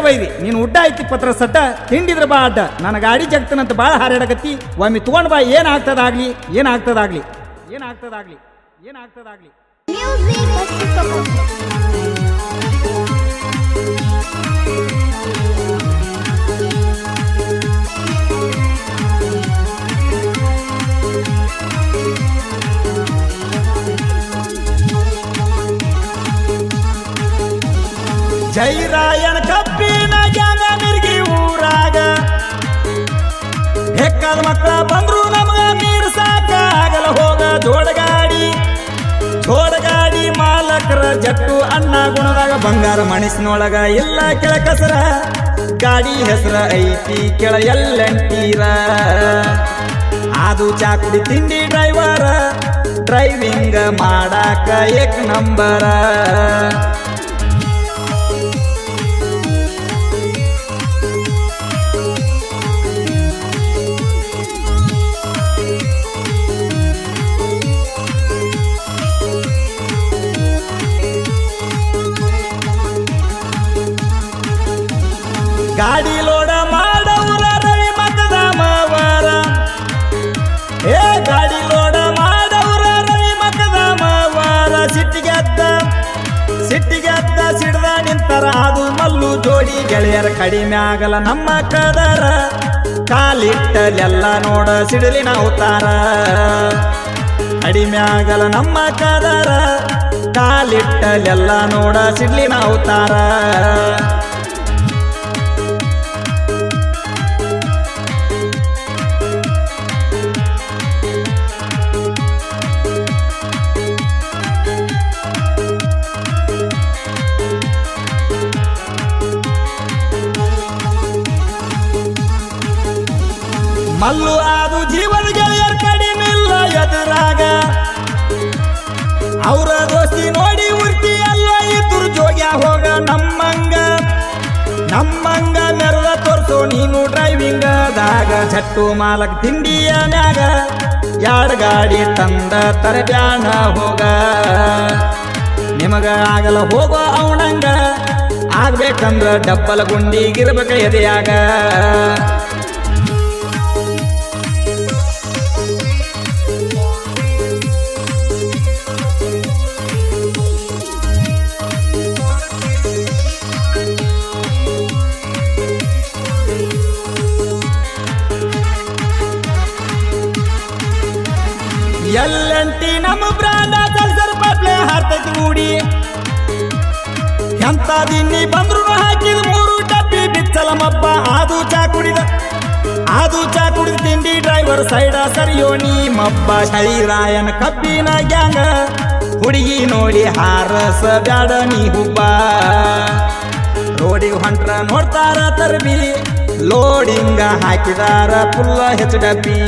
ವೈರಿ ನೀನು ಉಡ್ಡ ಐತಿ ಪತ್ರ ಸಟ್ಟ ತಿಂಡಿದ್ರ ಬಾ ಅಡ್ಡ ನನ್ನ ಗಾಡಿ ಜಗ್ತನಂತ ಬಾಳ ಹಾರಾಡಕತ್ತಿ ಒಮ್ಮೆ ತಗೊಂಡ್ ಬಾ ಏನಾಗ್ತದಾಗ್ಲಿ ಏನಾಗ್ತದಾಗ್ಲಿ ಏನಾಗ್ತದಾಗ್ಲಿ ಏನಾಗ್ತದಾಗ್ಲಿ ಜೈರಾಯನ ಕಬ್ಬಿನ ಗ್ಯಾಂಗ ಮಿರ್ಗಿ ಊರಾಗ ಹೆಕ್ಕದ ಮಕ್ಕಳ ಬಂದ್ರು ನಮಗ ಮೀರ್ಸಾಕ ಆಗಲ ಹೋಗ ಜೋಡಗಾಡಿ ಮಾಲಕರ ಜಟ್ಟು ಅಣ್ಣ ಗುಣದಾಗ ಬಂಗಾರ ಮಣಿಸಿನೊಳಗ ಇಲ್ಲ ಕೆಳಕಸರ ಗಾಡಿ ಹೆಸರ ಐತಿ ಕೆಳ ಎಲ್ಲಂಟೀರ ಅದು ಚಾಕುಡಿ ತಿಂಡಿ ಡ್ರೈವಿಂಗ್ ಮಾಡಾಕ ಏಕ್ ನಂಬರ ಗಾಡಿ ಲೋಡ ಮಾಡವ್ರ ರವಿ ಮತದ ಮಾವಾರ ಗಾಡಿ ಲೋಡ ಮಾಡವ್ರ ರವಿ ಮತದ ಮಾವಾರ ಸಿಟ್ಟಿಗೆದ್ದ ಸಿಡ್ದ ನಿಂತರ ಅದು ಮಲ್ಲು ಜೋಡಿ ಗೆಳೆಯರ ಕಡಿಮೆ ಆಗಲ್ಲ ನಮ್ಮ ಕದರ ಕಾಲಿಟ್ಟಲೆಲ್ಲ ನೋಡ ಸಿಡಲಿನ ಅವತಾರ ಕಡಿಮೆ ಆಗಲ್ಲ ನಮ್ಮ ಕದರ ಕಾಲಿಟ್ಟಲೆಲ್ಲ ನೋಡ ಸಿಡ್ಲಿನ ಅವತಾರ ಮಲ್ಲು ಅದು ಜೀವನ ಗೆಳೆಯರ್ ಕಡಿಮಿಲ್ಲ ಎದುರಾಗ ಅವರ ದೋಸ್ತಿ ನೋಡಿ ಉರ್ತಿ ಎಲ್ಲ ಇದ್ರು ಜೋಗ್ಯ ಹೋಗ ನಮ್ಮಂಗ ಮೆರದ ತೋರ್ಸೋ ನೀನು ಡ್ರೈವಿಂಗದಾಗ ಜಟ್ಟು ಮಾಲಕ್ ತಿಂಡಿಯ ಮ್ಯಾಗ ಯಾಡ್ ಗಾಡಿ ತಂದ ತರಬ್ಯಾಣ ಹೋಗ ನಿಮಗ ಆಗಲ ಹೋಗೋ ಅವನಂಗ ಆಗ್ಬೇಕಂದ್ರ ಡಬ್ಬಲ ಗುಂಡಿಗಿರ್ಬೇಕ ಎದೆಯಾಗ ಎಲ್ಲಂಟಿ ನಮ್ಮ ಬ್ರಾಂಡ ಸಲ್ಸರ್ ಪಟ್ಲೆ ಹಾರ್ತೈತಿ ಮೂಡಿ ಎಂತ ದಿನ್ನಿ ಬಂದ್ರು ಹಾಕಿದ 3 ಡಬ್ಬಿ ಬಿಚ್ಚಲ ಮಬ್ಬ ಅದು ಚಾ ಕುಡಿದ ತಿಂಡಿ ಡ್ರೈವರ್ ಸೈಡ ಸರಿಯೋಣಿ ಮಬ್ಬ ಶೈರಾಯನ ಕಬ್ಬಿನ ಗ್ಯಾಂಗ ಹುಡುಗಿ ನೋಡಿ ಹಾರಸ ಬ್ಯಾಡ ನೀ ಹುಬ್ಬ ರೋಡಿಗೆ ಹೊಂಟ್ರ ನೋಡ್ತಾರ ತರ್ಬಿ ಲೋಡಿಂಗ ಹಾಕಿದಾರ ಪುಲ್ಲ ಹೆಚ್ಚು ಡಬ್ಬಿ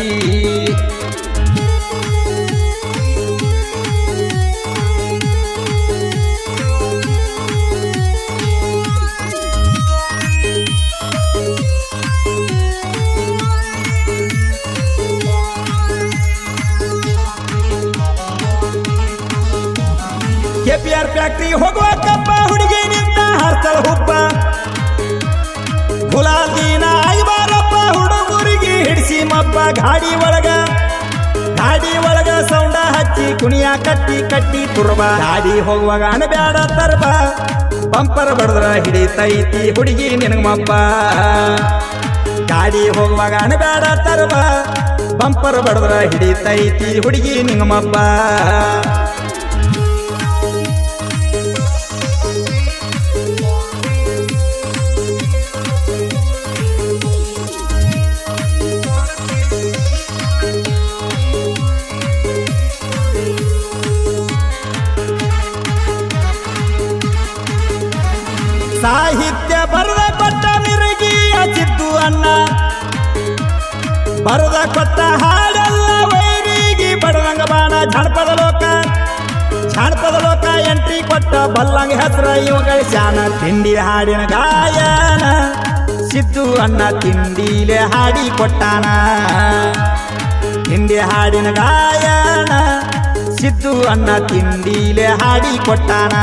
ಕೆಪಿಆರ್ ಫ್ಯಾಕ್ಟ್ರಿ ಹೋಗುವ ಕಪ್ಪ ಹುಡುಗಿ ನಿಂತ ಹರ್ಸಳ ಹುಬ್ಬ ಗುಲಾಲ್ ದೀನ ಐವಾರಪ್ಪ ಹುಡುಗರಿಗೆ ಹಿಡಿಸಿ ಮಬ್ಬ ಗಾಡಿ ಒಳಗ ಸೌಂಡ ಹಚ್ಚಿ ಕುಣಿಯ ಕಟ್ಟಿ ತುರ್ಬ ಗಾಡಿ ಹೋಗುವಾಗ ಅಣಬ್ಯಾಡ ತರ್ಬ ಬಂಪರ್ ಬಡದ್ರ ಹಿಡಿತೈತಿ ಹುಡುಗಿ ನಿನಗ ಮಬ್ಬ ಗಾಡಿ ಹೋಗುವಾಗ ಅಣಬ್ಯಾಡ ತರ್ಬ ಬಂಪರ್ ಬಡದ್ರ ಹಿಡಿತೈತಿ ಹುಡುಗಿ ನಿಂಗ ಮಬ್ಬ ಸಾಹಿತ್ಯ ಬರದ ಕೊಟ್ಟ ಮಿರುಗಿಯ ಚಿದ್ದು ಅಣ್ಣ ಬರದ ಕೊಟ್ಟ ಹಾಡೆಲ್ಲ ವೈರಿಗೆ ಬಡದಂಗ ಬಾಣ ಜಾನಪದ ಲೋಕ ಎಂಟ್ರಿ ಕೊಟ್ಟ ಬಲ್ಲಂಗ ಹೆಸರ ಇವುಗಳ ಶಾನ ತಿಂಡಿ ಹಾಡಿನ ಗಾಯನ ಸಿದ್ದು ಅಣ್ಣ ತಿಂಡಿಲೆ ಹಾಡಿ ಕೊಟ್ಟಾನ ತಿಂಡಿ ಹಾಡಿನ ಗಾಯನ ಸಿದ್ದು ಅಣ್ಣ ತಿಂಡಿಲೆ ಹಾಡಿ ಕೊಟ್ಟಾನ